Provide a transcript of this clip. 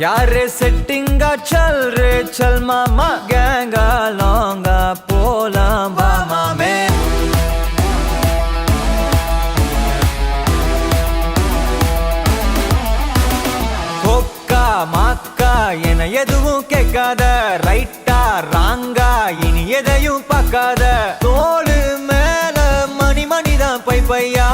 யாரே செட்டிங்கா चल रे चल மாமா கேங்கா லாங்கா போலாம் வா மாமே கோக்கா மாக்கா என எதுவும் கேட்காத ரைட்டா ராங்கா இனி எதையும் பார்க்காத தோளு மேல மணி மணிதான் பை பையா